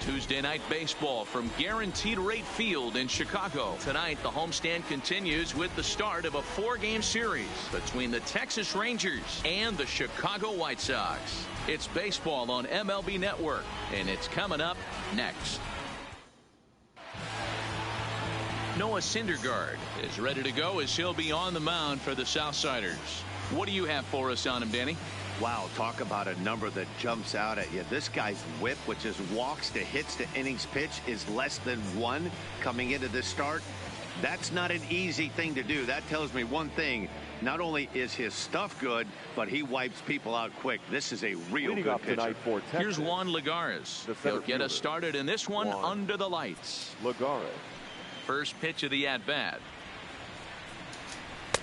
Tuesday night baseball from Guaranteed Rate Field in Chicago. Tonight, the homestand continues with the start of a 4-game series between the Texas Rangers and the Chicago White Sox. It's baseball on MLB Network, and it's coming up next. Noah Syndergaard is ready to go as he'll be on the mound for the Southsiders. What do you have for us on him, Danny? Wow, talk about a number that jumps out at you. This guy's whip, which is walks to hits to innings pitch, is less than 1 coming into this start. That's not an easy thing to do. That tells me one thing. Not only is his stuff good, but he wipes people out quick. This is a real good pitcher. Here's Juan Lagares. He'll get us started in this one under the lights. Lagares. First pitch of the at-bat.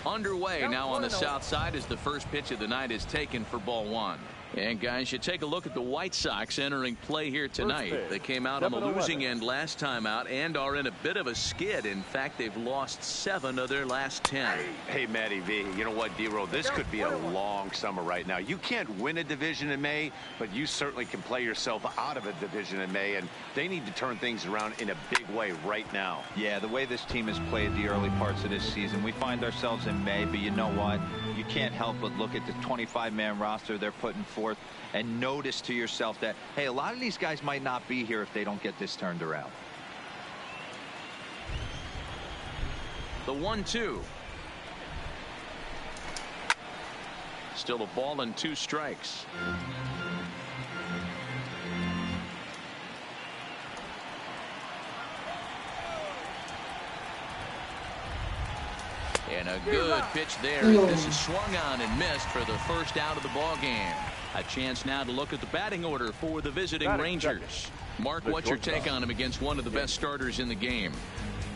Underway now on the south side as the first pitch of the night is taken for ball 1. And guys, you take a look at the White Sox entering play here tonight. They came out on the losing end last time out and are in a bit of a skid. In fact, they've lost 7 of their last 10. Hey, Matty V, you know what, D-Row, this could be a long summer right now. You can't win a division in May, but you certainly can play yourself out of a division in May, and they need to turn things around in a big way right now. Yeah, the way this team has played the early parts of this season, we find ourselves in May, but you know what? You can't help but look at the 25-man roster they're putting forth and notice to yourself that, hey, a lot of these guys might not be here if they don't get this turned around. The 1-2. Still a ball and 2 strikes. And a good pitch there. This is swung on and missed for the first out of the ball game. A chance now to look at the batting order for the visiting Rangers. Mark, what's your take on him against one of the best starters in the game?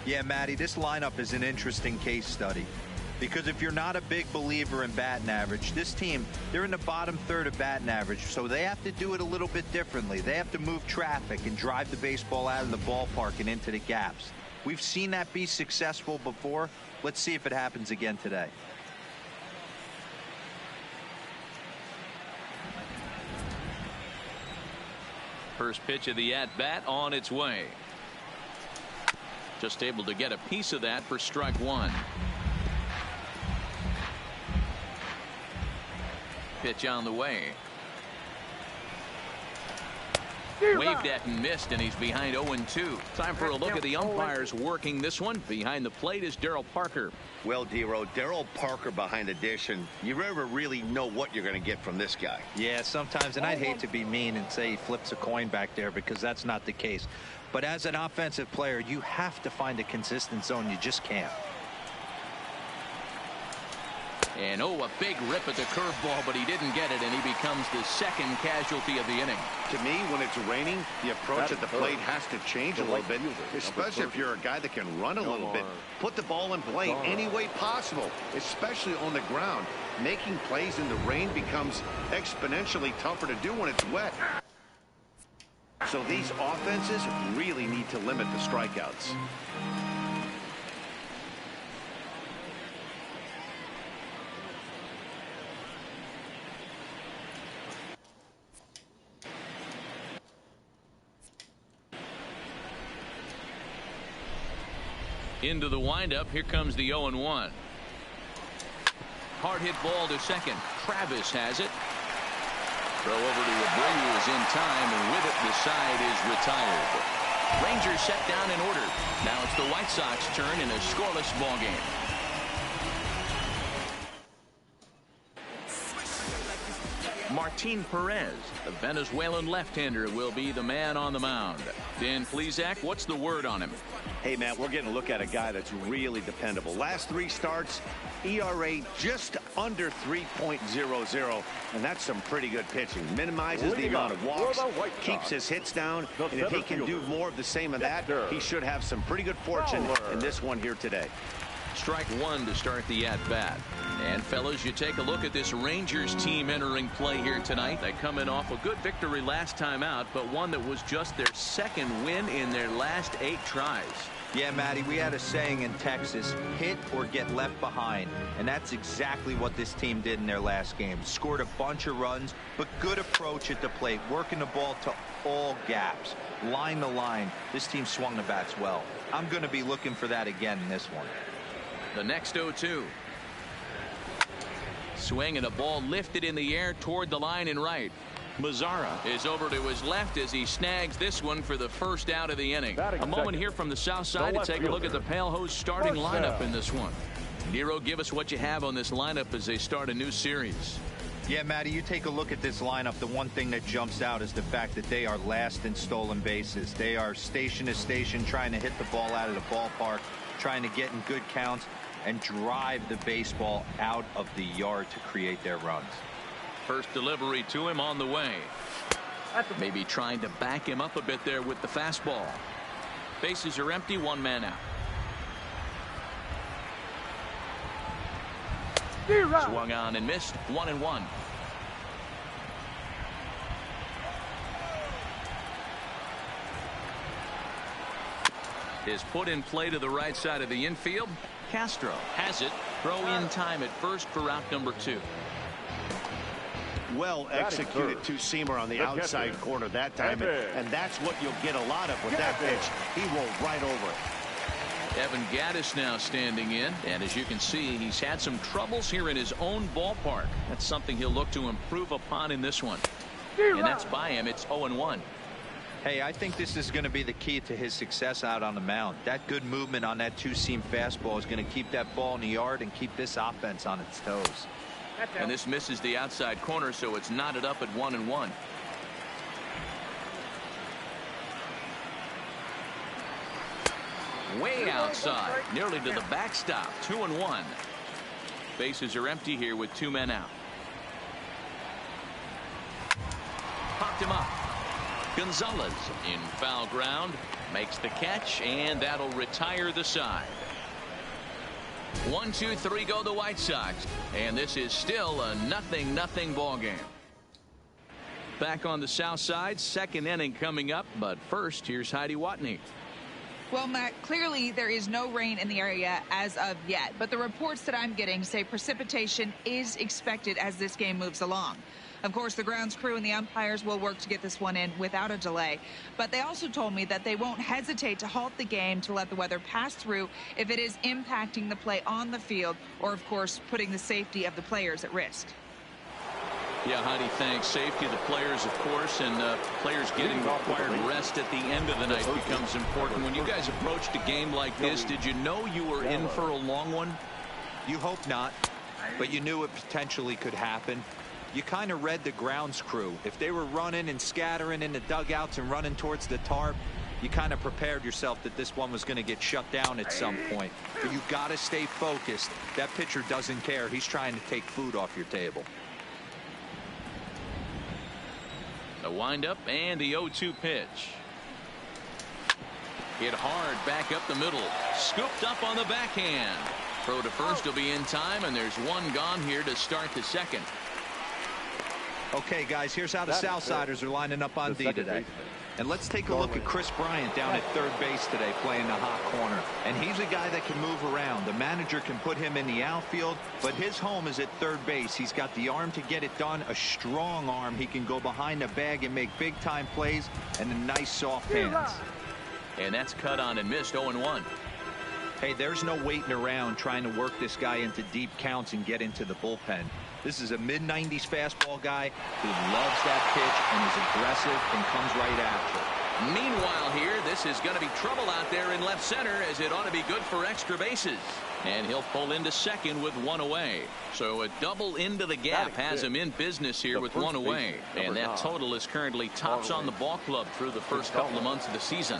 Yeah, Matty, this lineup is an interesting case study. Because if you're not a big believer in batting average, this team, they're in the bottom third of batting average, so they have to do it a little bit differently. They have to move traffic and drive the baseball out of the ballpark and into the gaps. We've seen that be successful before. Let's see if it happens again today. First pitch of the at-bat on its way. Just able to get a piece of that for strike 1. Pitch on the way. Waved at and missed, and he's behind 0-2. Time for a look at the umpires working this one. Behind the plate is Darryl Parker. Well, D-Row, Darryl Parker behind the dish, and you never really know what you're going to get from this guy. Yeah, sometimes, and I'd hate to be mean and say he flips a coin back there because that's not the case. But as an offensive player, you have to find a consistent zone. You just can't. And a big rip at the curveball, but he didn't get it, and he becomes the second casualty of the inning. To me, when it's raining, the approach at the plate has to change a little bit, especially if you're a guy that can run a little bit. Put the ball in play any way possible, especially on the ground. Making plays in the rain becomes exponentially tougher to do when it's wet. So these offenses really need to limit the strikeouts. Into the windup. Here comes the 0-1. Hard hit ball to second. Travis has it. Throw over to Abreu is in time, and with it the side is retired. Rangers set down in order. Now it's the White Sox turn in a scoreless ball game. Martin Perez, the Venezuelan left-hander, will be the man on the mound. Dan Plesac, what's the word on him? Hey, Matt, we're getting a look at a guy that's really dependable. Last 3 starts, ERA just under 3.00, and that's some pretty good pitching. Minimizes the amount of walks, keeps his hits down, and if he can do more of the same of that, he should have some pretty good fortune in this one here today. Strike 1 to start the at-bat. And fellas, you take a look at this Rangers team entering play here tonight. They come in off a good victory last time out, but one that was just their second win in their last 8 tries. Yeah, Matty, we had a saying in Texas, hit or get left behind. And that's exactly what this team did in their last game. Scored a bunch of runs, but good approach at the plate, working the ball to all gaps. line to line, this team swung the bats well. I'm going to be looking for that again in this one. The next 0-2. Swing and a ball lifted in the air toward the line and right. Mazzara is over to his left as he snags this one for the first out of the inning. A moment here from the south side to take a look at the Pale Host starting lineup in this one. Nero, give us what you have on this lineup as they start a new series. Yeah, Matty, you take a look at this lineup. The one thing that jumps out is the fact that they are last in stolen bases. They are station to station trying to hit the ball out of the ballpark, trying to get in good counts and drive the baseball out of the yard to create their runs. First delivery to him on the way. Maybe trying to back him up a bit there with the fastball. Bases are empty, one man out. Swung on and missed, 1-1. Is put in play to the right side of the infield. Castro has it. Throw in time at first for out number 2. Well executed two-seamer on the outside corner that time, and that's what you'll get a lot of with that pitch. He rolled right over it. Evan Gaddis now standing in, and as you can see, he's had some troubles here in his own ballpark. That's something he'll look to improve upon in this one. And that's by him. It's 0-1. Hey, I think this is going to be the key to his success out on the mound. That good movement on that two-seam fastball is going to keep that ball in the yard and keep this offense on its toes. And this misses the outside corner, so it's knotted up at 1-1. Way outside, nearly to the backstop. 2-1. Bases are empty here with 2 men out. Popped him up. Gonzalez in foul ground makes the catch, and that'll retire the side. 1, 2, 3 go the White Sox, and this is still a 0-0 ball game. Back on the south side, second inning coming up, but first here's Heidi Watney. Well, Matt, clearly there is no rain in the area as of yet, but the reports that I'm getting say precipitation is expected as this game moves along. Of course, the grounds crew and the umpires will work to get this one in without a delay. But they also told me that they won't hesitate to halt the game to let the weather pass through if it is impacting the play on the field or, of course, putting the safety of the players at risk. Yeah, Heidi, thanks. Safety of the players, of course, and players getting required rest at the end of the night becomes important. When you guys approached a game like this, did you know you were in for a long one? You hope not, but you knew it potentially could happen. You kind of read the grounds crew. If they were running and scattering in the dugouts and running towards the tarp, you kind of prepared yourself that this one was going to get shut down at some point. But you got to stay focused. That pitcher doesn't care. He's trying to take food off your table. The windup and the 0-2 pitch. Hit hard back up the middle. Scooped up on the backhand. Throw to first will be in time, and there's one gone here to start the second. Okay, guys, here's how the Southsiders are lining up on D today. And let's take a look at Chris Bryant down at third base today playing the hot corner. And he's a guy that can move around. The manager can put him in the outfield, but his home is at third base. He's got the arm to get it done, a strong arm. He can go behind the bag and make big-time plays, and a nice soft hands. And that's cut on and missed, 0-1. Hey, there's no waiting around trying to work this guy into deep counts and get into the bullpen. This is a mid-90s fastball guy who loves that pitch and is aggressive and comes right after it. Meanwhile here, this is going to be trouble out there in left center, as it ought to be good for extra bases. And he'll pull into second with one away. So a double into the gap has him in business here with one away. And that total is currently tops on the ball club through the first couple of months of the season.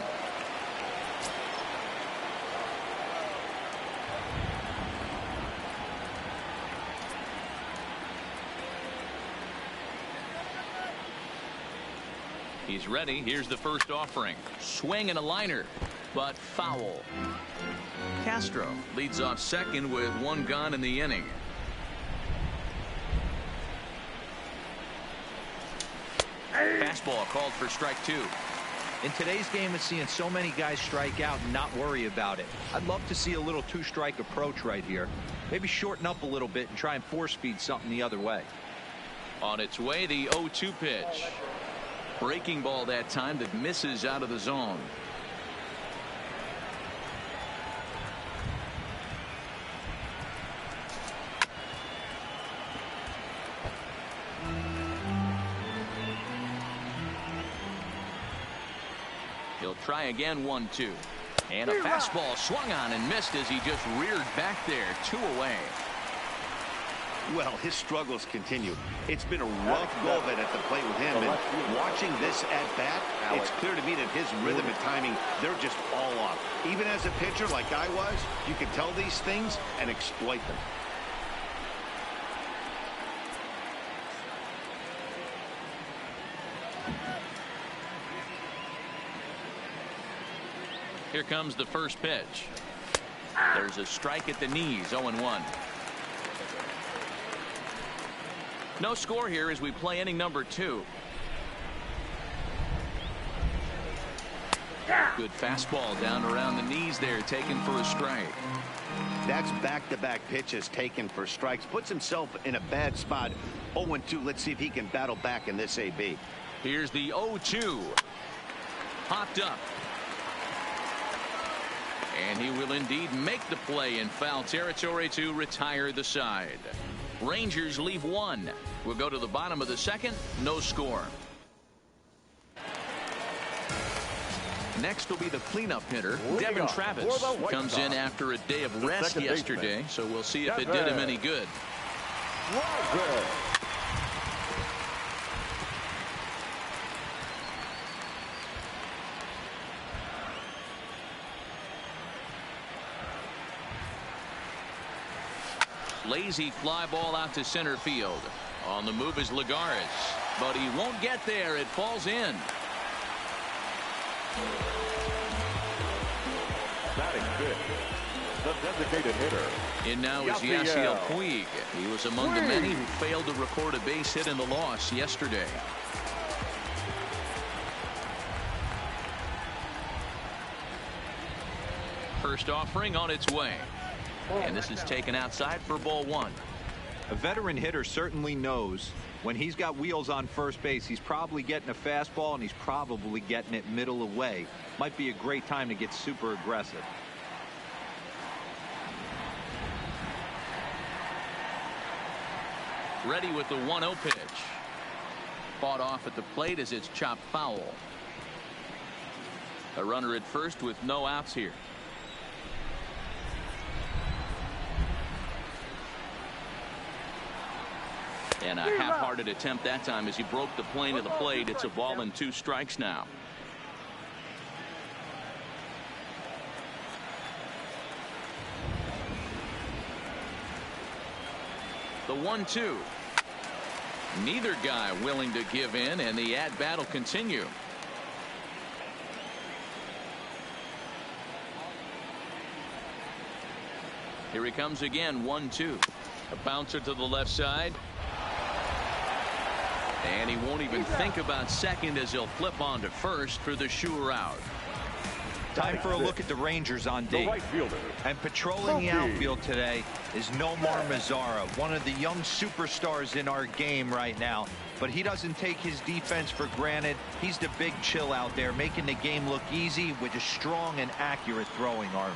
He's ready. Here's the first offering. Swing and a liner, but foul. Castro leads off second with one gone in the inning. Fastball called for strike 2. In today's game of seeing so many guys strike out and not worry about it, I'd love to see a little two-strike approach right here. Maybe shorten up a little bit and try and force feed something the other way. On its way, the 0-2 pitch. Breaking ball that time that misses out of the zone. He'll try again. 1-2. And a fastball swung on and missed as he just reared back there. 2 away. Well, his struggles continue. It's been a rough go of it at the plate with him. And watching this at bat, it's clear to me that his rhythm and timing, they're just all off. Even as a pitcher like I was, you can tell these things and exploit them. Here comes the first pitch. There's a strike at the knees. 0-1. No score here as we play inning number 2. Good fastball down around the knees there, taken for a strike. That's back-to-back pitches taken for strikes. Puts himself in a bad spot. 0-2. Let's see if he can battle back in this AB. Here's the 0-2. Popped up. And he will indeed make the play in foul territory to retire the side. Rangers leave 1. We'll go to the bottom of the second. No score. Next will be the cleanup hitter, Devin Travis. Comes in after a day of rest yesterday, so we'll see if it did him any good. Lazy fly ball out to center field. On the move is Lagares, but he won't get there. It falls in. Batting fifth, the designated hitter. In now is Yasiel Puig. He was among the many who failed to record a base hit in the loss yesterday. First offering on its way. And this is taken outside for ball 1. A veteran hitter certainly knows when he's got wheels on first base, he's probably getting a fastball and he's probably getting it middle away. Might be a great time to get super aggressive. Ready with the 1-0 pitch. Fought off at the plate as it's chopped foul. A runner at first with no outs here. And a half-hearted attempt that time as he broke the plane of the plate. It's a ball and 2 strikes now. The 1-2. Neither guy willing to give in, and the at-bat will continue. Here he comes again. 1-2. A bouncer to the left side. And he won't even think about second as he'll flip on to first for the sure out. Time for a look at the Rangers on D. Right fielder. And patrolling the outfield today is Nomar Mazara, one of the young superstars in our game right now. But he doesn't take his defense for granted. He's the big chill out there, making the game look easy with a strong and accurate throwing arm.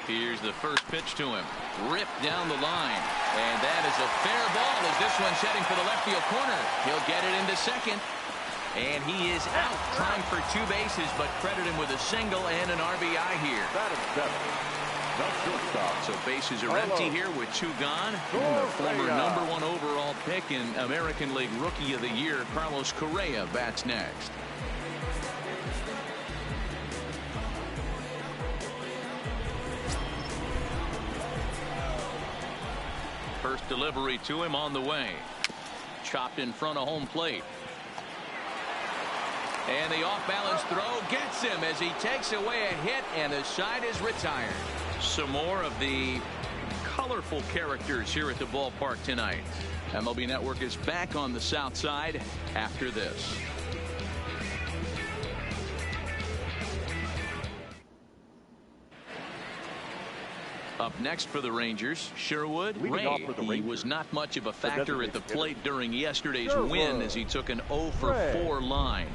Here's the first pitch to him. Ripped down the line. And that is a fair ball as this one's heading for the left field corner. He'll get it into second. And he is out trying for 2 bases, but credit him with a single and an RBI here. That is 7. The shortstop. So bases are empty here with 2 gone. And the former #1 overall pick in American League Rookie of the Year, Carlos Correa, bats next. First delivery to him on the way. Chopped in front of home plate. And the off-balance throw gets him as he takes away a hit, and the side is retired. Some more of the colorful characters here at the ballpark tonight. MLB Network is back on the south side after this. Up next for the Rangers, Sherwood Ray. He was not much of a factor at the plate during yesterday's win as he took an 0 for 4 line.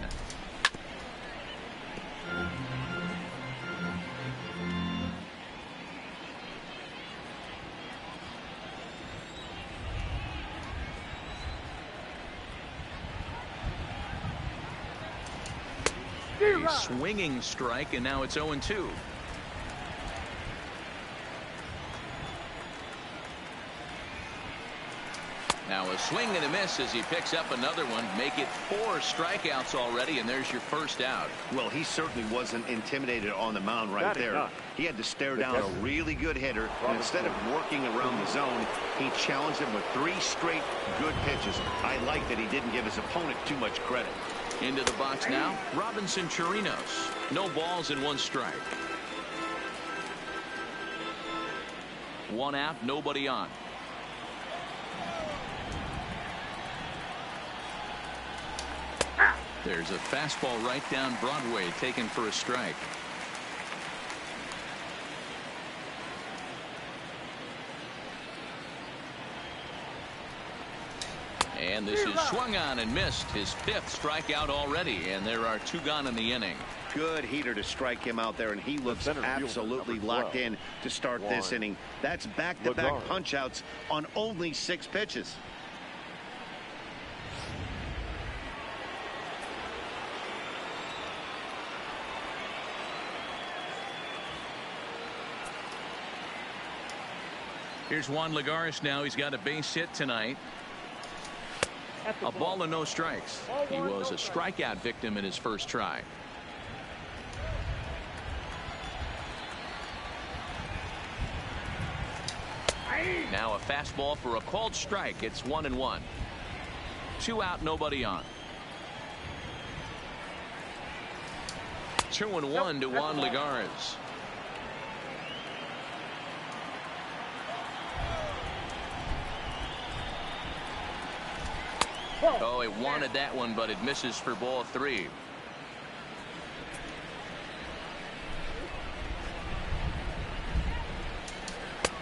A swinging strike, and now it's 0-2. Now a swing and a miss as he picks up another one. Make it 4 strikeouts already, and there's your first out. Well, he certainly wasn't intimidated on the mound right there. He had to stare down a really good hitter, and instead of working around the zone, he challenged him with 3 straight good pitches. I like that he didn't give his opponent too much credit. Into the box now, Robinson Chirinos. No balls and 1 strike. 1 out, nobody on. There's a fastball right down Broadway, taken for a strike. And this is swung on and missed. His 5th strikeout already, and there are 2 gone in the inning. Good heater to strike him out there, and he looks absolutely locked in to start this inning. That's back-to-back punch-outs on only 6 pitches. Here's Juan Lagares now. He's got a base hit tonight. A ball and no strikes. He was a strikeout victim in his first try. Now a fastball for a called strike. It's 1-1. 2 out, nobody on. 2-1 to Juan Lagares. Oh, he wanted that one, but it misses for ball 3.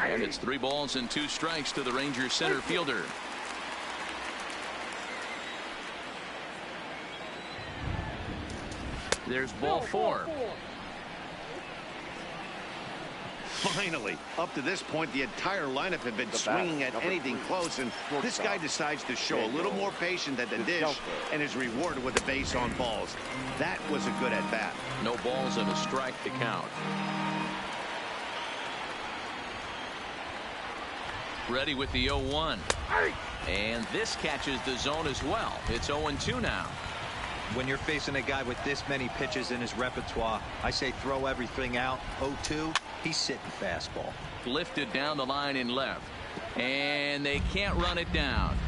And it's 3 balls and 2 strikes to the Rangers center fielder. There's ball 4. Finally, up to this point, the entire lineup had been swinging at anything close, and this guy decides to show a little more patience than the dish and is rewarded with a base on balls. That was a good at-bat. No balls and a strike to count. Ready with the 0-1. And this catches the zone as well. It's 0-2 now. When you're facing a guy with this many pitches in his repertoire, I say throw everything out. 0-2. He's sitting fastball. Lifted down the line in left. And they can't run it down.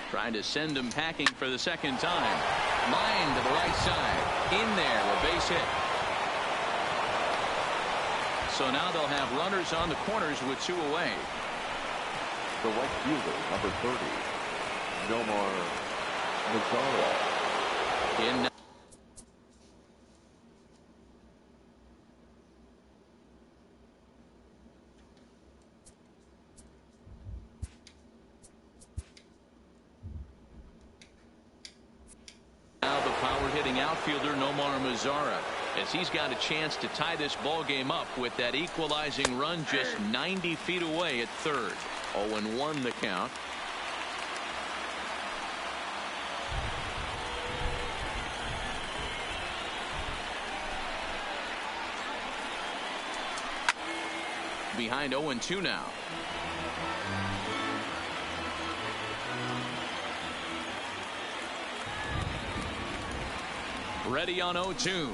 Trying to send him packing for the second time. Line to the right side. In there, a base hit. So now they'll have runners on the corners with 2 away. The right fielder, number 30, Nomar Mazara. In now the power-hitting outfielder Nomar Mazara, as he's got a chance to tie this ball game up with that equalizing run just 90 feet away at third. 0-1 the count. Behind 0-2 now. Ready on 0-2.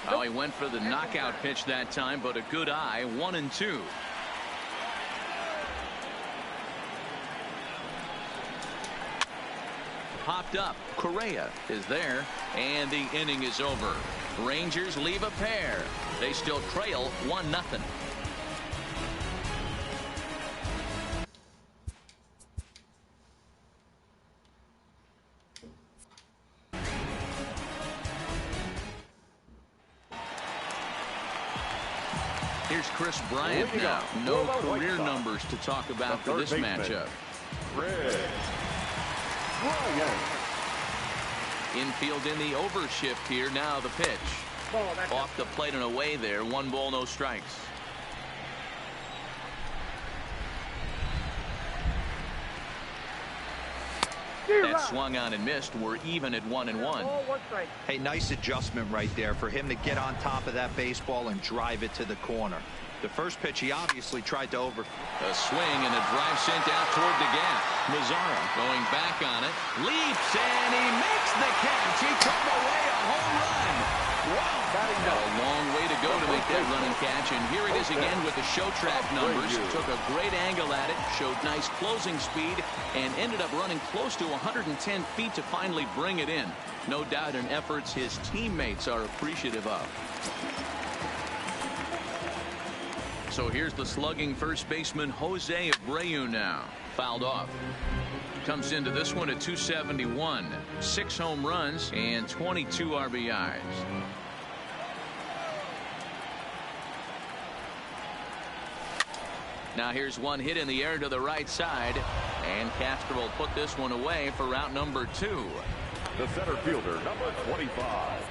Oh, he went for the knockout pitch that time, but a good eye. 1-2. Popped up. Correa is there, and the inning is over. Rangers leave a pair. They still trail 1-0. Chris Bryant now. No career numbers to talk about for this matchup. Infield in the overshift here. Now the pitch. Off the plate and away there. 1 ball, no strikes. That swung on and missed. We're even at 1-1. Hey, nice adjustment right there for him to get on top of that baseball and drive it to the corner. The first pitch, he obviously tried to over. A swing and a drive sent out toward the gap. Mazzara going back on it. Leaps and he makes the catch. He took away a home run. Wow. Got a long way to go to make that running catch. And here it is again with the show track numbers. Took a great angle at it. Showed nice closing speed. And ended up running close to 110 feet to finally bring it in. No doubt in efforts his teammates are appreciative of. So here's the slugging first baseman Jose Abreu now. Fouled off. Comes into this one at 271. 6 home runs and 22 RBIs. Now here's one hit in the air to the right side. And Castro will put this one away for route number 2. The center fielder, number 25,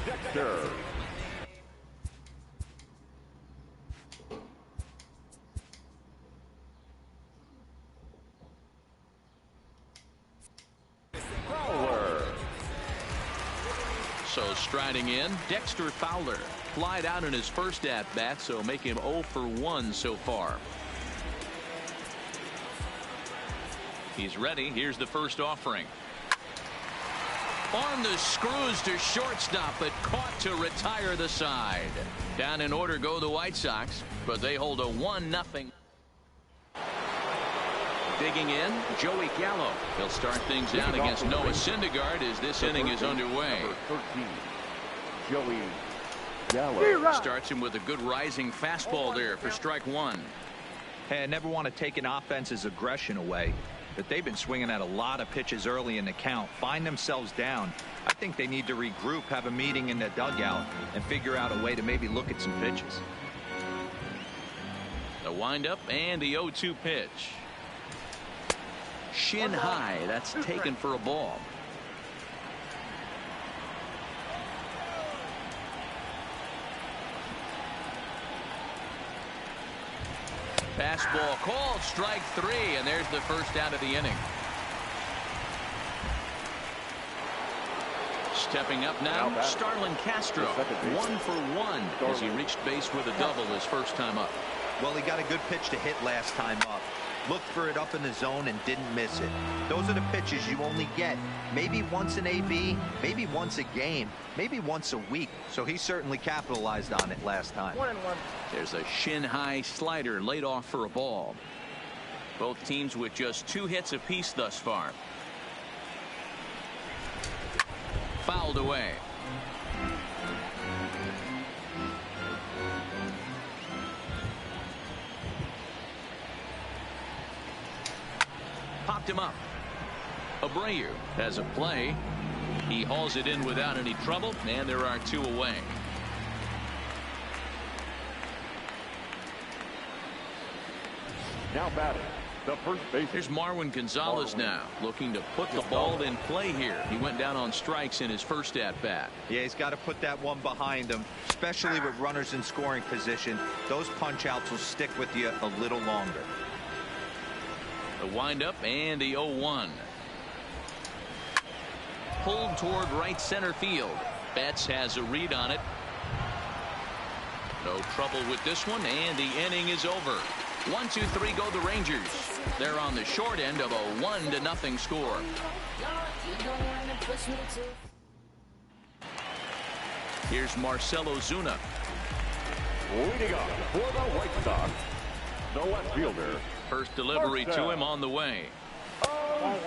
Dexter. So striding in, Dexter Fowler. Flied out in his first at-bat, so make him 0 for 1 so far. He's ready. Here's the first offering. On the screws to shortstop, but caught to retire the side. Down in order go the White Sox, but they hold a 1-0. Digging in, Joey Gallo. He'll start things out against Noah Syndergaard as this inning is underway. Number 13, Joey Gallo. Starts him with a good rising fastball there for strike 1. Hey, I never want to take an offense's aggression away, but they've been swinging at a lot of pitches early in the count. Find themselves down. I think they need to regroup, have a meeting in the dugout, and figure out a way to maybe look at some pitches. The windup and the 0-2 pitch. Shin high. That's taken for a ball. Fastball called, strike 3, and there's the first out of the inning. Stepping up now, Starlin Castro, 1 for 1 as he reached base with a double his first time up. Well, he got a good pitch to hit last time up. Looked for it up in the zone and didn't miss it. Those are the pitches you only get maybe once an AB, maybe once a game, maybe once a week. So he certainly capitalized on it last time. 1-1. There's a shin high slider laid off for a ball. Both teams with just 2 hits apiece thus far. Fouled away. Popped him up. Abreu has a play. He hauls it in without any trouble, and there are 2 away. Now batting, the first baseman. Here's Marwin Gonzalez now, looking to put the ball in play here. He went down on strikes in his first at-bat. Yeah, he's got to put that one behind him, especially with runners in scoring position. Those punch-outs will stick with you a little longer. The windup and the 0-1. Pulled toward right center field. Betts has a read on it. No trouble with this one, and the inning is over. 1-2-3 go the Rangers. They're on the short end of a 1-0 score. Here's Marcell Ozuna. Leading up for the White Sox, the left fielder. First delivery to him on the way.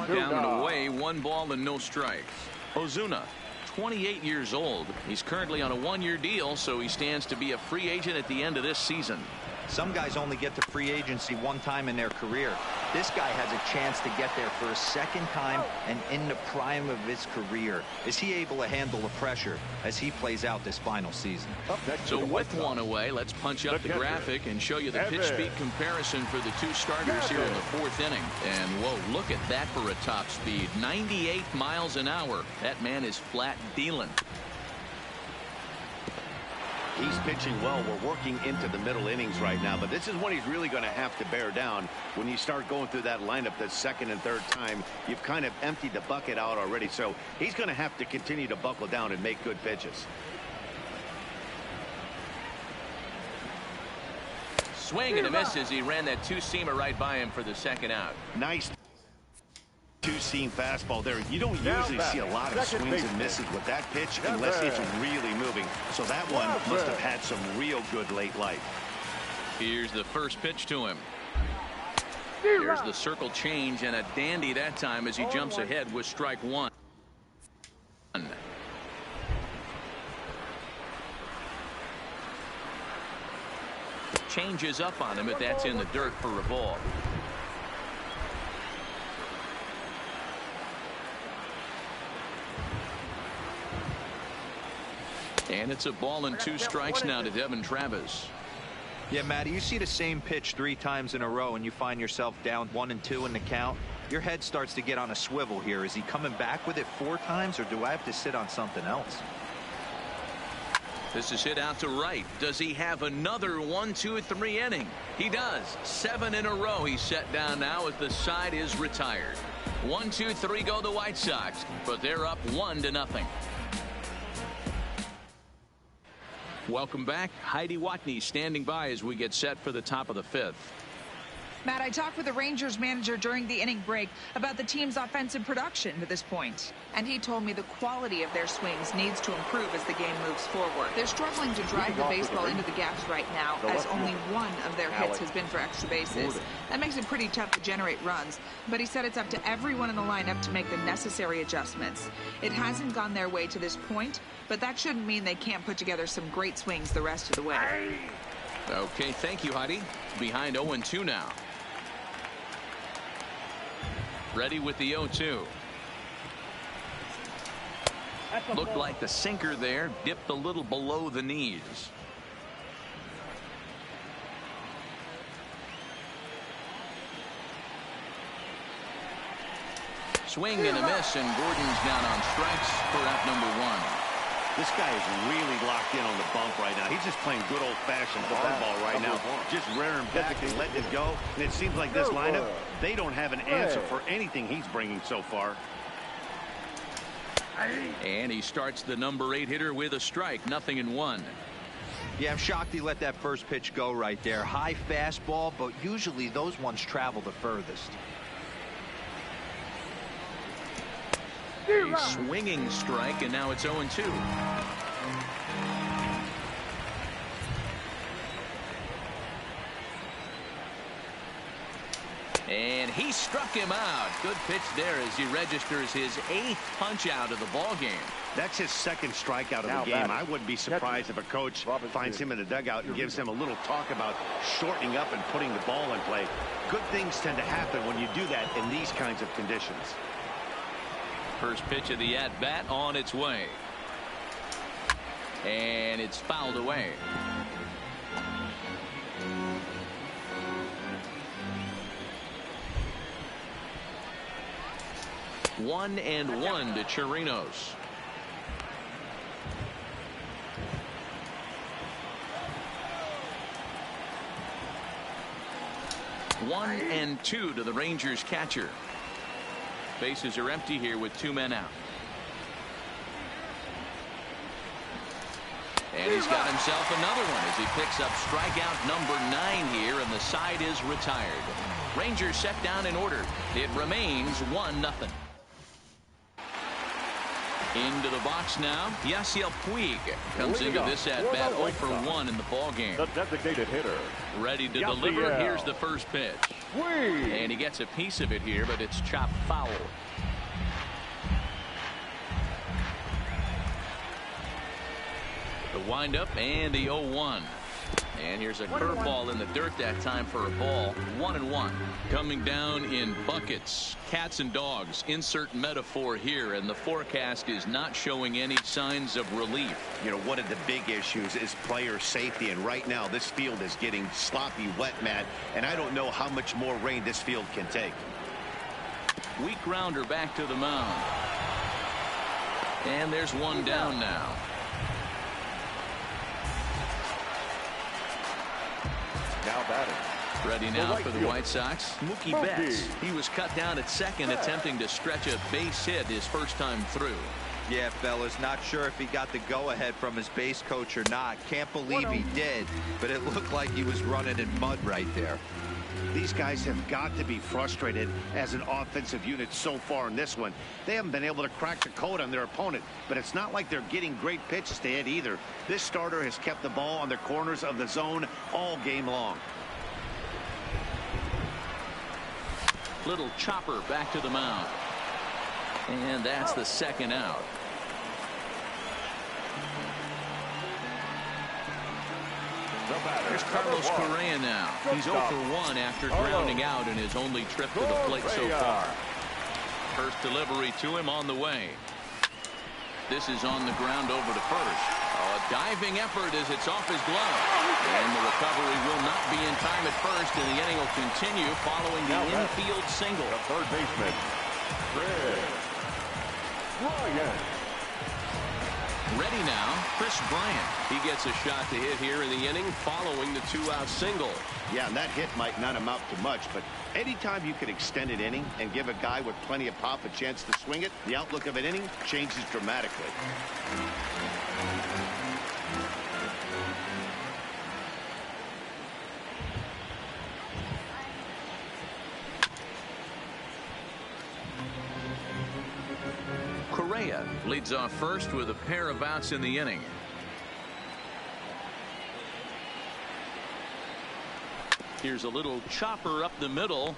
Down and away, 1 ball and no strikes. Ozuna, 28 years old. He's currently on a 1-year deal, so he stands to be a free agent at the end of this season. Some guys only get to free agency one time in their career. This guy has a chance to get there for a second time and in the prime of his career. Is he able to handle the pressure as he plays out this final season? So with one away, let's punch up the graphic and show you the pitch speed comparison for the two starters here in the fourth inning. And whoa, look at that for a top speed. 98 miles an hour. That man is flat dealing. He's pitching well. We're working into the middle innings right now, but this is when he's really going to have to bear down. When you start going through that lineup the second and third time, you've kind of emptied the bucket out already, so he's going to have to continue to buckle down and make good pitches. Swing and a miss as he ran that two-seamer right by him for the second out. Nice two-seam fastball there. You don't usually see a lot of swings and misses with that pitch unless it's really moving. So that one must have had some real good late life. Here's the first pitch to him. Here's the circle change, and a dandy that time as he jumps ahead with strike one. Changes up on him, but that's in the dirt for a ball. And it's a ball and two strikes now to Devin Travis. Yeah, Matty, you see the same pitch 3 times in a row and you find yourself down 1-2 in the count. Your head starts to get on a swivel here. Is he coming back with it 4 times, or do I have to sit on something else? This is hit out to right. Does he have another 1, 2, 3 inning? He does. 7 in a row he's set down now as the side is retired. 1, 2, 3 go the White Sox, but they're up 1-0. Welcome back. Heidi Watney standing by as we get set for the top of the 5th. Matt, I talked with the Rangers manager during the inning break about the team's offensive production to this point. And he told me the quality of their swings needs to improve as the game moves forward. They're struggling to drive the baseball into the gaps right now, as only one of their hits has been for extra bases. That makes it pretty tough to generate runs. But he said it's up to everyone in the lineup to make the necessary adjustments. It hasn't gone their way to this point, but that shouldn't mean they can't put together some great swings the rest of the way. Okay, thank you, Heidi. Behind 0-2 now. Ready with the 0-2. Looked like the sinker there dipped a little below the knees. Swing and a miss, and Gordon's down on strikes for out number 1. This guy is really locked in on the bump right now. He's just playing good old-fashioned hardball right now. Just rearing back and letting it go. And it seems like this lineup, they don't have an answer for anything he's bringing so far. And he starts the number 8 hitter with a strike. 0-1. Yeah, I'm shocked he let that first pitch go right there. High fastball, but usually those ones travel the furthest. A swinging strike, and now it's 0-2. And he struck him out. Good pitch there as he registers his 8th punch out of the ball game. That's his 2nd strikeout of the game. I wouldn't be surprised if a coach finds him in the dugout and gives him a little talk about shortening up and putting the ball in play. Good things tend to happen when you do that in these kinds of conditions. First pitch of the at-bat on its way. And it's fouled away. One and one to Chirinos. One and two to the Rangers catcher. Bases are empty here with 2 men out. And he's got himself another one as he picks up strikeout number 9 here, and the side is retired. Rangers set down in order. It remains 1-0. Into the box now. Yasiel Puig comes into this at bat 0 for 1 in the ball game. The designated hitter. Ready to deliver. Here's the first pitch. And he gets a piece of it here, but it's chopped foul. The windup and the 0-1. And here's a curveball in the dirt that time for a ball. 1-1. Coming down in buckets. Cats and dogs. Insert metaphor here. And the forecast is not showing any signs of relief. You know, one of the big issues is player safety. And right now, this field is getting sloppy wet, Matt. And I don't know how much more rain this field can take. Weak grounder back to the mound. And there's one down now. Now batting. Ready now for the White Sox. Mookie Betts. He was cut down at second, attempting to stretch a base hit his first time through. Yeah, fellas, not sure if he got the go-ahead from his base coach or not. Can't believe he did, but it looked like he was running in mud right there. These guys have got to be frustrated as an offensive unit so far in this one. They haven't been able to crack the code on their opponent, but it's not like they're getting great pitches to hit either. This starter has kept the ball on the corners of the zone all game long. Little chopper back to the mound. And that's the second out. Here's Carlos Correa now. He's 0 for 1 after grounding out in his only trip to the plate so far. First delivery to him on the way. This is on the ground over to first. A diving effort as it's off his glove. And the recovery will not be in time at first, and the inning will continue following the infield single. The third baseman, Chris Bryant. Ready now, Chris Bryant. He gets a shot to hit here in the inning following the 2-out single. Yeah, and that hit might not amount to much, but anytime you can extend an inning and give a guy with plenty of pop a chance to swing it, the outlook of an inning changes dramatically. Correa leads off first with a pair of outs in the inning. Here's a little chopper up the middle.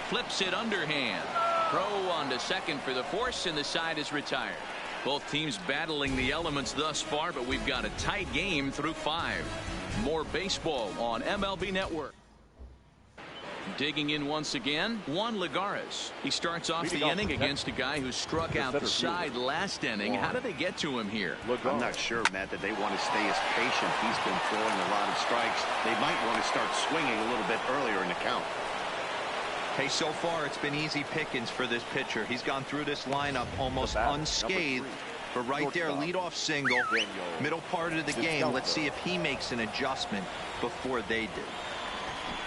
Flips it underhand. Throw on to second for the force, and the side is retired. Both teams battling the elements thus far, but we've got a tight game through 5. More baseball on MLB Network. Digging in once again, Juan Lagares. He starts off the inning against a guy who struck out the side last inning. How did they get to him here? I'm not sure, Matt, that they want to stay as patient. He's been throwing a lot of strikes. They might want to start swinging a little bit earlier in the count. Hey, so far it's been easy pickings for this pitcher. He's gone through this lineup almost unscathed. But right there, leadoff single, middle part of the game. Let's see if he makes an adjustment before they do.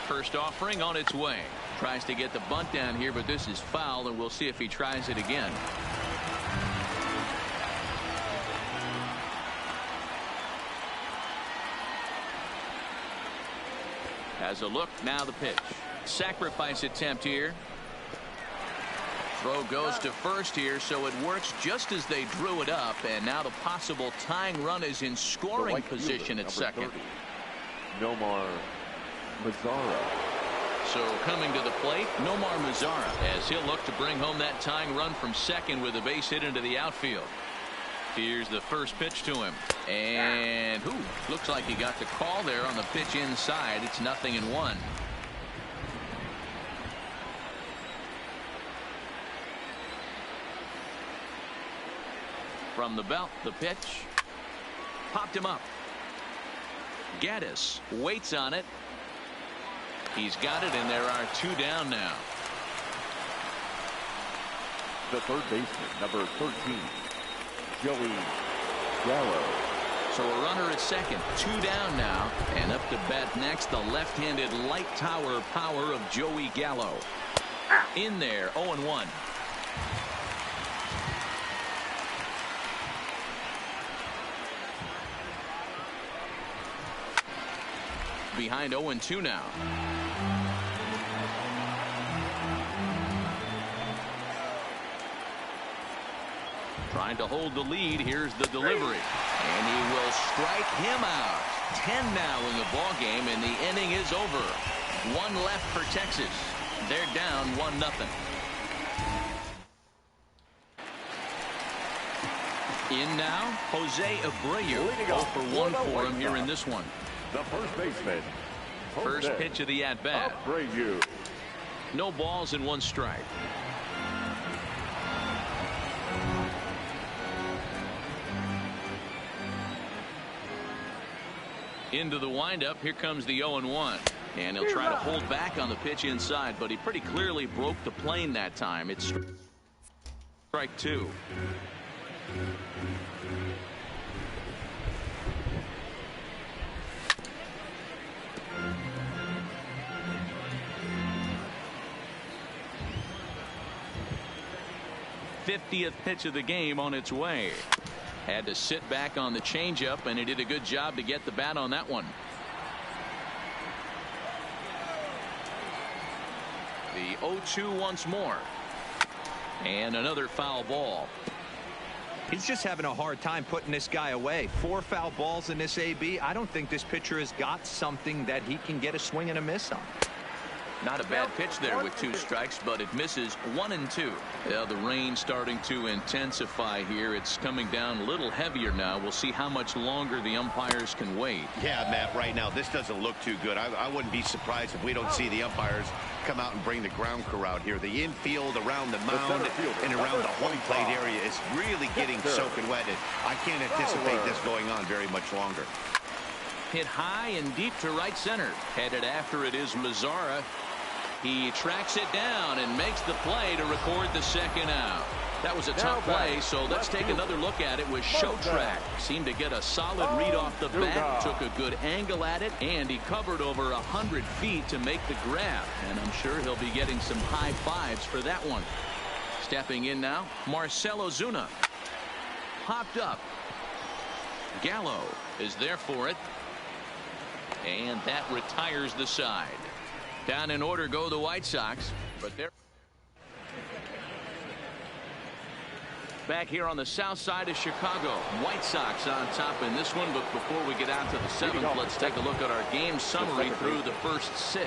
First offering on its way. Tries to get the bunt down here, but this is foul, and we'll see if he tries it again. Has a look, now the pitch. Sacrifice attempt here. Throw goes to first here, so it works just as they drew it up, and now the possible tying run is in scoring position at second. Nomar Mazara. So coming to the plate, Nomar Mazara, as he'll look to bring home that tying run from second with a base hit into the outfield. Here's the first pitch to him, and looks like he got the call there on the pitch inside. It's 0-1. From the belt, the pitch popped him up. Gaddis waits on it. He's got it, and there are 2 down now. The third baseman, number 13, Joey Gallo. So a runner at second, 2 down now, and up to bat next, the left-handed light tower power of Joey Gallo. In there, 0-1. Behind 0-2 now. Trying to hold the lead. Here's the delivery. And he will strike him out. 10 now in the ball game, and the inning is over. 1 left for Texas. They're down 1-0. In now, Jose Abreu. 0 for 1 for him here in this one. the first baseman. First pitch of the at-bat. No balls and 1 strike. Into the windup. Here comes the 0-1. And he'll try to hold back on the pitch inside, but he pretty clearly broke the plane that time. It's strike 2. '50th pitch of the game on its way. Had to sit back on the changeup, and he did a good job to get the bat on that one. The 0-2 once more. And another foul ball. He's just having a hard time putting this guy away. 4 foul balls in this AB. I don't think this pitcher has got something that he can get a swing and a miss on. Not a bad pitch there with 2 strikes, but it misses 1 and 2. Yeah, the rain starting to intensify here. It's coming down a little heavier now. We'll see how much longer the umpires can wait. Yeah, Matt, right now this doesn't look too good. I wouldn't be surprised if we don't see the umpires come out and bring the ground crew out here. The infield around the mound and around the home plate area is really getting soaking wet. I can't anticipate this going on very much longer. Hit high and deep to right center. Headed after it is Mazzara. He tracks it down and makes the play to record the second out. That was a tough play, so let's take another look at it with Showtrack. Seemed to get a solid read off the bat, took a good angle at it, and he covered over 100 feet to make the grab. And I'm sure he'll be getting some high fives for that one. Stepping in now, Marcell Ozuna. Popped up. Gallo is there for it. And that retires the side. Down in order go the White Sox, but they're back here on the south side of Chicago. White Sox on top in this one, but before we get out to the 7th, let's take a look at our game summary through the first 6.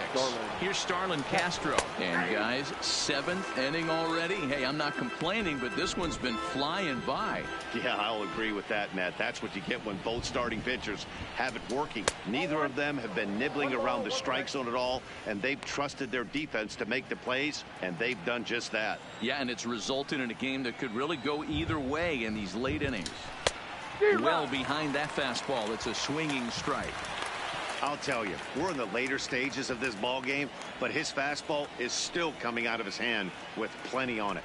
Here's Starlin Castro. And guys, 7th inning already. Hey, I'm not complaining, but this one's been flying by. Yeah, I'll agree with that, Matt. That's what you get when both starting pitchers have it working. Neither of them have been nibbling around the strike zone at all, and they've trusted their defense to make the plays, and they've done just that. Yeah, and it's resulted in a game that could really go either way in these late innings. Well behind that fastball. It's a swinging strike. I'll tell you, we're in the later stages of this ball game, but his fastball is still coming out of his hand with plenty on it.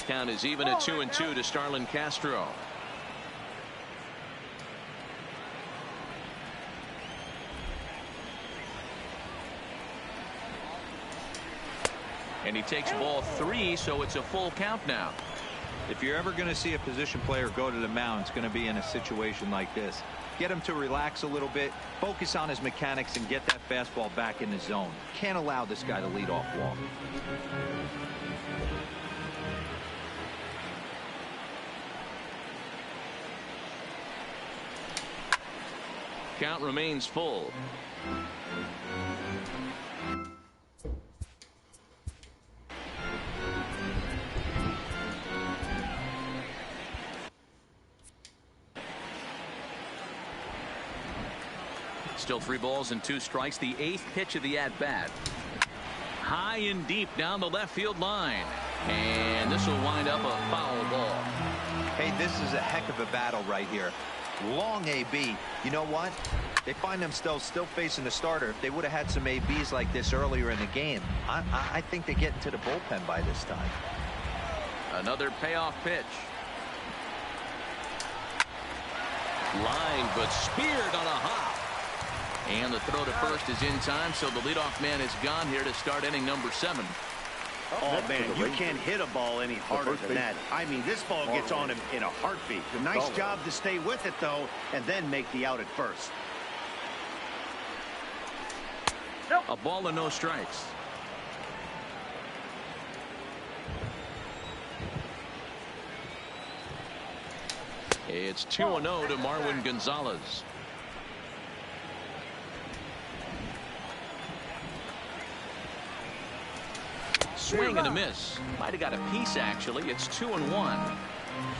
Count is even at 2-2 to Starlin Castro. And he takes ball 3, so it's a full count now. If you're ever going to see a position player go to the mound, it's going to be in a situation like this. Get him to relax a little bit, focus on his mechanics, and get that fastball back in the zone. Can't allow this guy to lead off walk. Count remains full. Still 3 balls and 2 strikes. The 8th pitch of the at-bat. High and deep down the left field line. And this will wind up a foul ball. Hey, this is a heck of a battle right here. Long AB. You know what? They find themselves still facing the starter. If they would have had some ABs like this earlier in the game, I think they get into the bullpen by this time. Another payoff pitch. Line, but speared on a hop. And the throw to first is in time, so the leadoff man is gone here to start inning number 7. Oh, man, you can't hit a ball any harder than that. I mean, this ball gets on him in a heartbeat. Nice job to stay with it, though, and then make the out at first. A ball and no strikes. It's 2-0 to Marwin Gonzalez. Swing and a miss. Might have got a piece, actually. It's 2-1.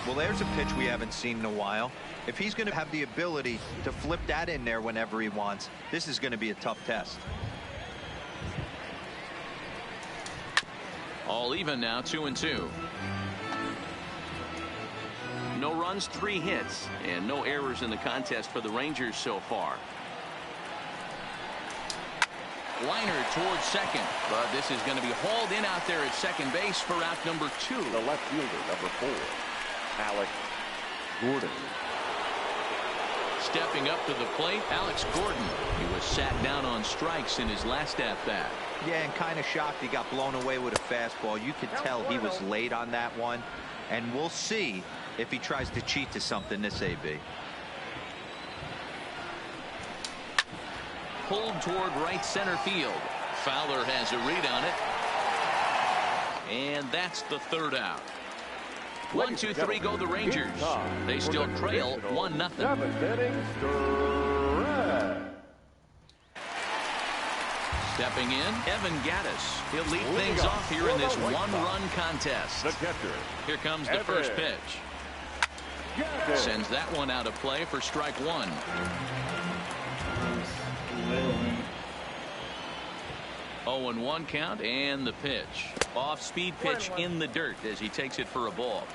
Well, there's a pitch we haven't seen in a while. If he's going to have the ability to flip that in there whenever he wants, this is going to be a tough test. All even now, 2-2. No runs, 3 hits, and no errors in the contest for the Rangers so far. Liner towards second, but this is going to be hauled in out there at second base for out number 2. The left fielder, number 4, Alex Gordon. Stepping up to the plate, Alex Gordon. He was sat down on strikes in his last at-bat. Yeah, and kind of shocked he got blown away with a fastball. You could tell he was late on that one, and we'll see if he tries to cheat to something this AB. Pulled toward right center field. Fowler has a read on it. And that's the 3rd out. 1, 2, 3 go the Rangers. They still trail 1-0. 7th inning stretch. Stepping in, Evan Gattis. He'll lead things off here in this 1-run contest. The catcher. Here comes the first pitch. Sends that one out of play for strike 1. 0-1 count, and the pitch. Off-speed pitch in the dirt as he takes it for a ball.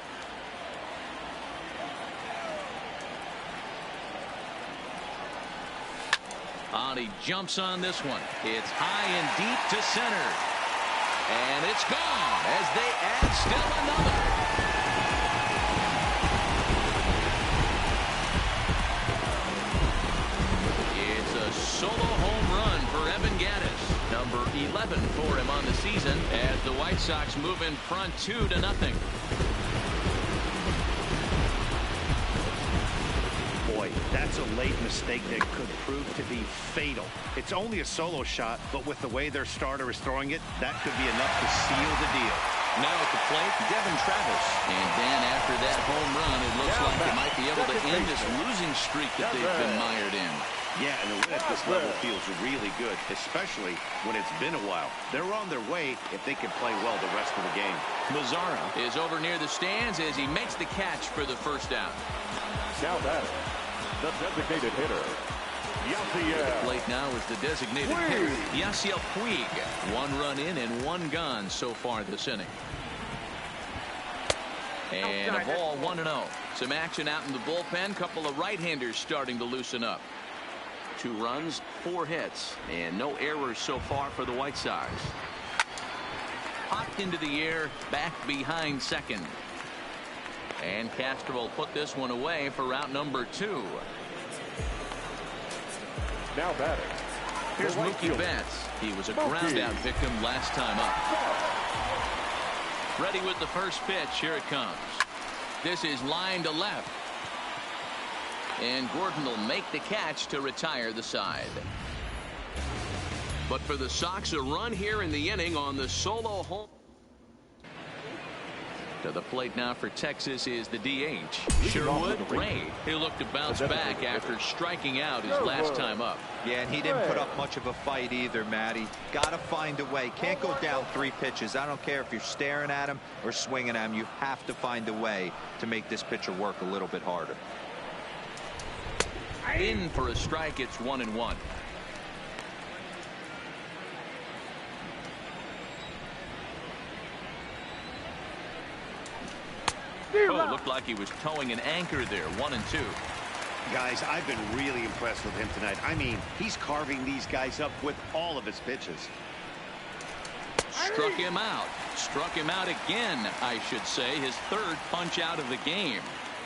He jumps on this one. It's high and deep to center. And it's gone as they add still another. It's a solo home run for Evan Gattis. Number 11 for him on the season as the White Sox move in front 2-0. Boy, that's a late mistake that could prove to be fatal. It's only a solo shot, but with the way their starter is throwing it, that could be enough to seal the deal. Now at the plate, Devin Travis. And then after that home run, it looks like they might be able to end this losing streak that they've been mired in. Yeah, and the win at this level feels really good, especially when it's been a while. They're on their way if they can play well the rest of the game. Mazzara is over near the stands as he makes the catch for the first out. Now that the designated hitter, Yasiel. The plate now is the designated hitter, Yasiel Puig. 1 run in and 1 gone so far this inning. And a ball 1-0. Some action out in the bullpen. Couple of right-handers starting to loosen up. 2 runs, 4 hits, and no errors so far for the White Sox. Popped into the air, back behind second. And Castro will put this one away for route number 2. Now batting. Here's Mookie Betts. He was a ground out victim last time up. Ready with the first pitch. Here it comes. This is line to left. And Gordon will make the catch to retire the side. But for the Sox, a run here in the inning on the solo home. To the plate now for Texas is the DH, Sherwood Ray. He'll look to bounce back after striking out his last time up. Yeah, and he didn't put up much of a fight either, Matty. Got to find a way. Can't go down 3 pitches. I don't care if you're staring at him or swinging at him. You have to find a way to make this pitcher work a little bit harder. In for a strike. It's 1-1. Oh, looked like he was towing an anchor there. 1-2. Guys, I've been really impressed with him tonight. I mean, he's carving these guys up with all of his pitches. Struck him out. Struck him out again, I should say. His 3rd punch out of the game.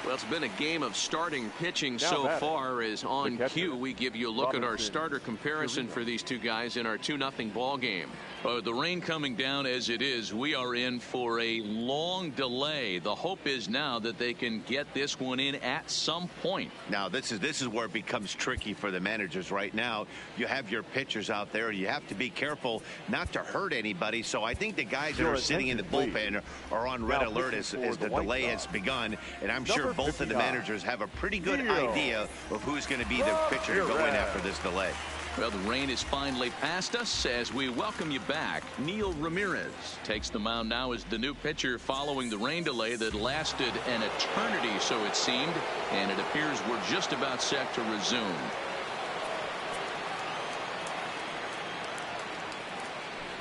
Well, it's been a game of starting pitching so far. As on cue, we give you a look at our starter comparison for these 2 guys in our 2-0 ball game. The rain coming down as it is, we are in for a long delay. The hope is now that they can get this one in at some point. Now, this is where it becomes tricky for the managers right now. You have your pitchers out there. You have to be careful not to hurt anybody. So I think the guys that are sitting in the bullpen are on red alert as the delay has begun. And I'm sure both of the managers have a pretty good idea of who's going to be the pitcher going after this delay. Well, the rain is finally past us as we welcome you back. Neil Ramirez takes the mound now as the new pitcher following the rain delay that lasted an eternity, so it seemed, and it appears we're just about set to resume.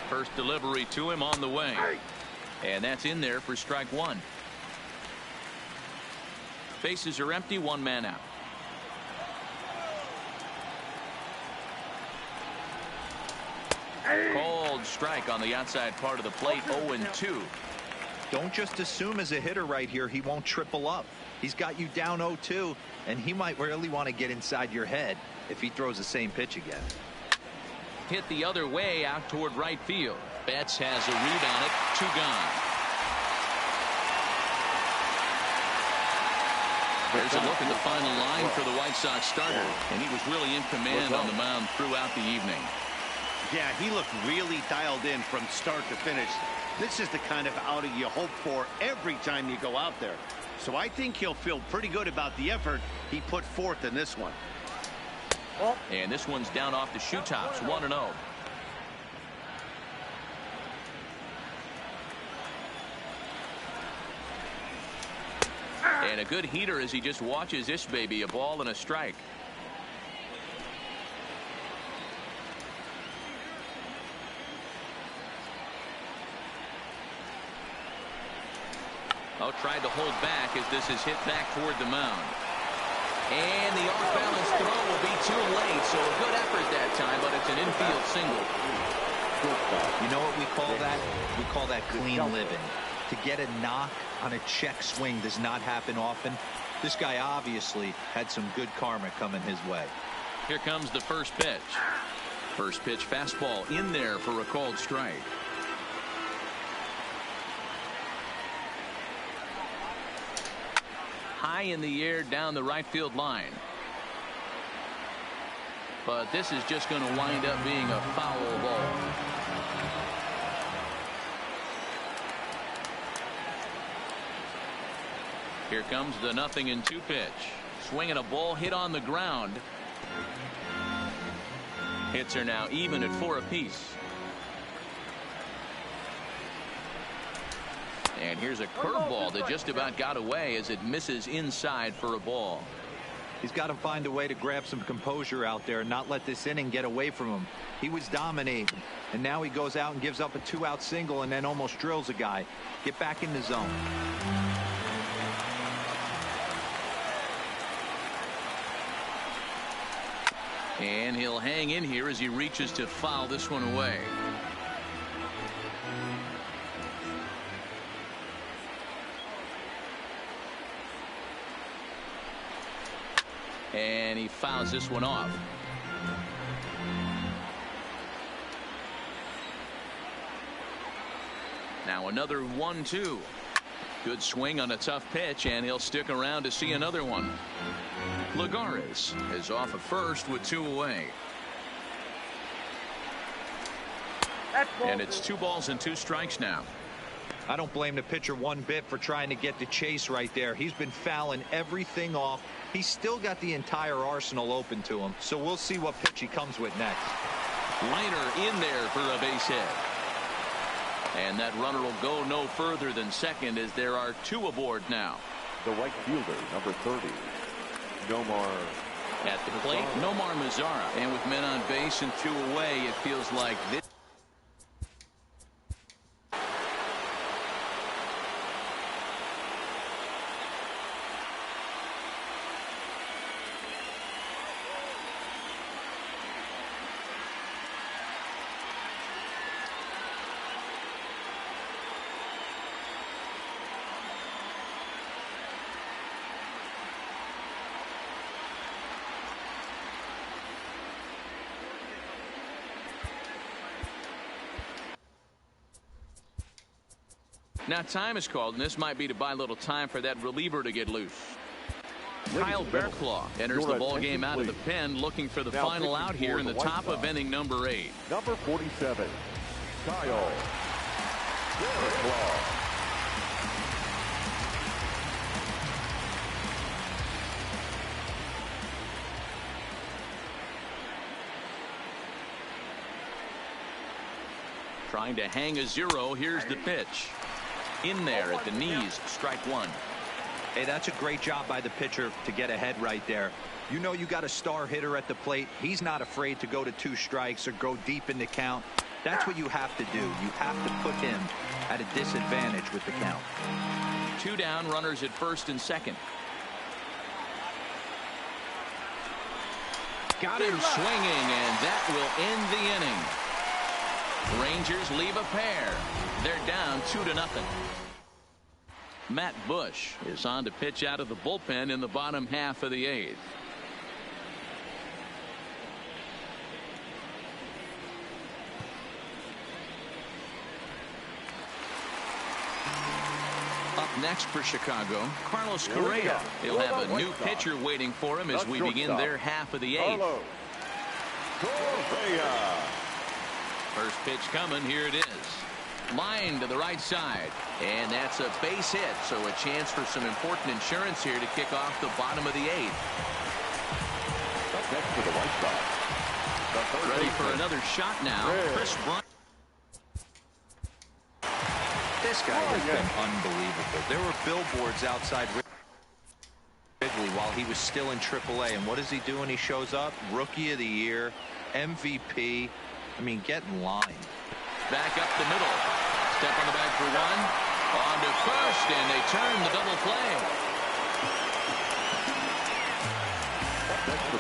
First delivery to him on the way, and that's in there for strike one. Bases are empty, one man out. Cold strike on the outside part of the plate. 0-2. Don't just assume as a hitter right here he won't triple up. He's got you down 0-2, and he might really want to get inside your head if he throws the same pitch again. Hit the other way out toward right field. Betts has a read on it. 2 gone. There's a look at the final line for the White Sox starter, and he was really in command on the mound throughout the evening. Yeah, he looked really dialed in from start to finish. This is the kind of outing you hope for every time you go out there. So I think he'll feel pretty good about the effort he put forth in this one. And this one's down off the shoe tops. 1-0. And a good heater as he just watches this baby. A ball and a strike. Oh, tried to hold back as this is hit back toward the mound. And the off-balance throw will be too late, so a good effort that time, but it's an infield single. You know what we call that? We call that clean living. To get a knock on a check swing does not happen often. This guy obviously had some good karma coming his way. Here comes the first pitch. First pitch fastball in there for a called strike. High in the air down the right field line. But this is just going to wind up being a foul ball. Here comes the 0-2 pitch. Swinging a ball hit on the ground. Hits are now even at 4 apiece. And here's a curveball that just about got away as it misses inside for a ball. He's got to find a way to grab some composure out there and not let this inning get away from him. He was dominating, and now he goes out and gives up a 2-out single and then almost drills a guy. Get back in the zone. And he'll hang in here as he reaches to foul this one away. And he fouls this one off. Now another 1-2. Good swing on a tough pitch, and he'll stick around to see another one. Lagares is off at first with 2 away. And it's 2 balls and 2 strikes now. I don't blame the pitcher one bit for trying to get the chase right there. He's been fouling everything off. He's still got the entire arsenal open to him, so we'll see what pitch he comes with next. Liner in there for a base hit. And that runner will go no further than second as there are 2 aboard now. The right fielder, number 30, Nomar. At the plate, Nomar Mazara. And with men on base and 2 away, it feels like this. Now time is called, and this might be to buy a little time for that reliever to get loose. Kyle Bearclaw enters the ball game out of the pen, looking for the final out here in the top of inning number 8. Number 47, Kyle Bearclaw. Trying to hang a 0. Here's the pitch. In there at the knees, strike 1. Hey, that's a great job by the pitcher to get ahead right there. You know you got a star hitter at the plate. He's not afraid to go to 2 strikes or go deep in the count. That's what you have to do. You have to put him at a disadvantage with the count. 2 down, runners at first and second. Got him swinging, and that will end the inning. Rangers leave a pair. They're down 2-0. Matt Bush is on to pitch out of the bullpen in the bottom half of the 8th. Up next for Chicago, Carlos Correa. He'll have a new pitcher waiting for him as we begin their half of the 8th. First pitch coming. Here it is. Line to the right side. And that's a base hit. So a chance for some important insurance here to kick off the bottom of the 8th. Up next for the White Sox. Ready for another shot now. Chris Bryant. This guy has been unbelievable. There were billboards outside Wrigley while he was still in AAA. And what is he doing? He shows up. Rookie of the Year. MVP. I mean, get in line. Back up the middle. Step on the bag for 1. On to first, and they turn the double play.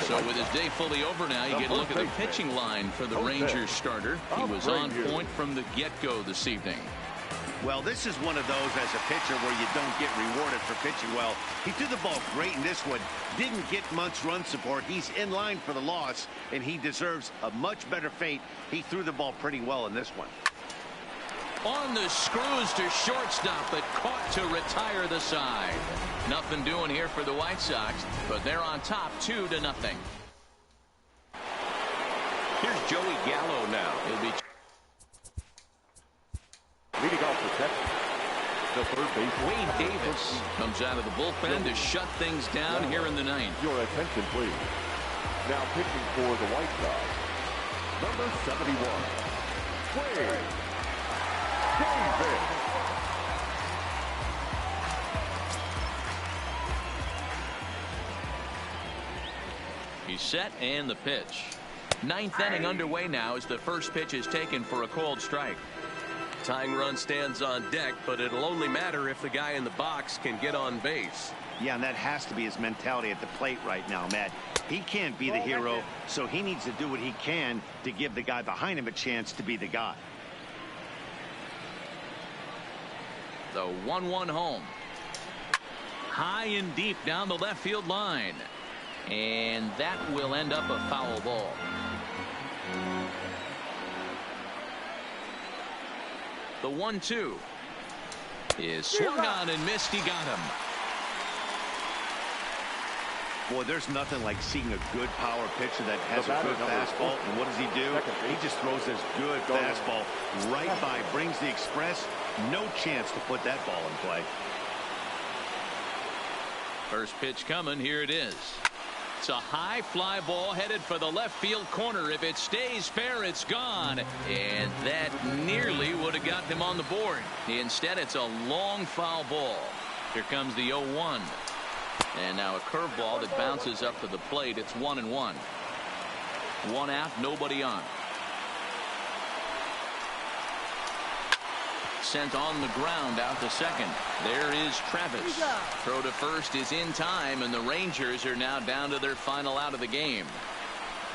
So with his day fully over now, you get a look at the pitching line for the Rangers starter. He was on point from the get-go this evening. Well, this is one of those as a pitcher where you don't get rewarded for pitching well. He threw the ball great in this one. Didn't get much run support. He's in line for the loss, and he deserves a much better fate. He threw the ball pretty well in this one. On the screws to shortstop, but caught to retire the side. Nothing doing here for the White Sox, but they're on top 2-0. Here's Joey Gallo now. He'll be leading off the Texas. The third base. Wade Davis comes out of the bullpen to shut things down here in the 9th. Your attention, please. Now pitching for the White Sox, number 71, Wade Davis. He's set, and the pitch. 9th inning underway now as the first pitch is taken for a called strike. Tying run stands on deck, but it'll only matter if the guy in the box can get on base. Yeah, and that has to be his mentality at the plate right now, Matt. He can't be the hero, so he needs to do what he can to give the guy behind him a chance to be the guy. The 1-1 home. High and deep down the left field line. And that will end up a foul ball. The 1-2 is swung on and missed. He got him. Boy, there's nothing like seeing a good power pitcher that has a good fastball. And what does he do? He just throws this good fastball right by, brings the express. No chance to put that ball in play. First pitch coming. Here it is. It's a high fly ball headed for the left field corner. If it stays fair, it's gone. And that nearly would have got him on the board. Instead, it's a long foul ball. Here comes the 0-1. And now a curveball that bounces up to the plate. It's 1-1. 1 out, nobody on. Sent on the ground out to second. There is Travis. Throw to first is in time, and the Rangers are now down to their final out of the game.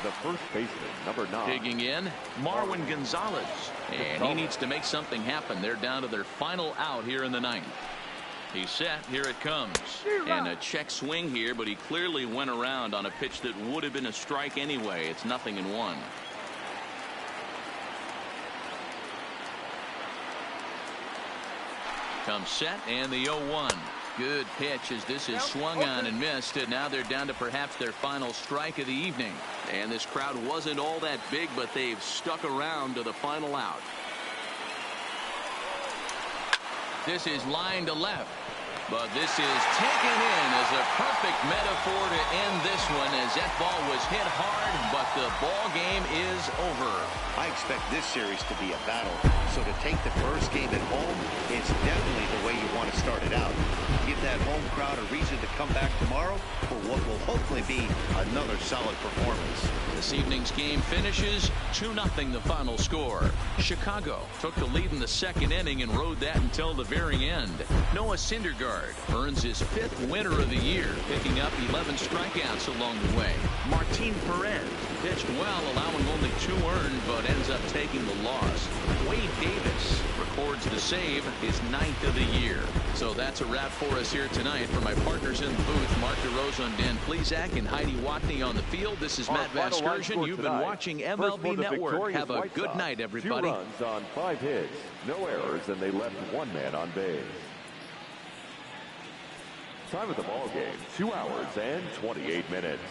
The first baseman, number 9. Digging in, Marwin Gonzalez. And he needs to make something happen. They're down to their final out here in the 9th. He's set. Here it comes. And a check swing here, but he clearly went around on a pitch that would have been a strike anyway. It's 0-1. Comes set, and the 0-1. Good pitch as this is swung on and missed, and now they're down to perhaps their final strike of the evening. And this crowd wasn't all that big, but they've stuck around to the final out. This is line to left. But this is taken in as a perfect metaphor to end this one, as that ball was hit hard, but the ball game is over. I expect this series to be a battle. So to take the first game at home, it's definitely the way you want to start it out. Give that home crowd a reason to come back tomorrow for what will hopefully be another solid performance. This evening's game finishes 2-0 the final score. Chicago took the lead in the second inning and rode that until the very end. Noah Syndergaard earns his 5th winner of the year, picking up 11 strikeouts along the way. Martin Perez pitched well, allowing only 2 earned, but ends up taking the loss. Wade Davis records the save, his 9th of the year. So that's a wrap for us here tonight. For my partners in the booth, Mark DeRosa, Dan Plesac, and Heidi Watney on the field, this is Matt Vasgersian. You've been watching MLB Network. Have a good night, everybody. 2 runs on 5 hits, no errors, and they left 1 man on base. Time of the ball game, 2 hours and 28 minutes.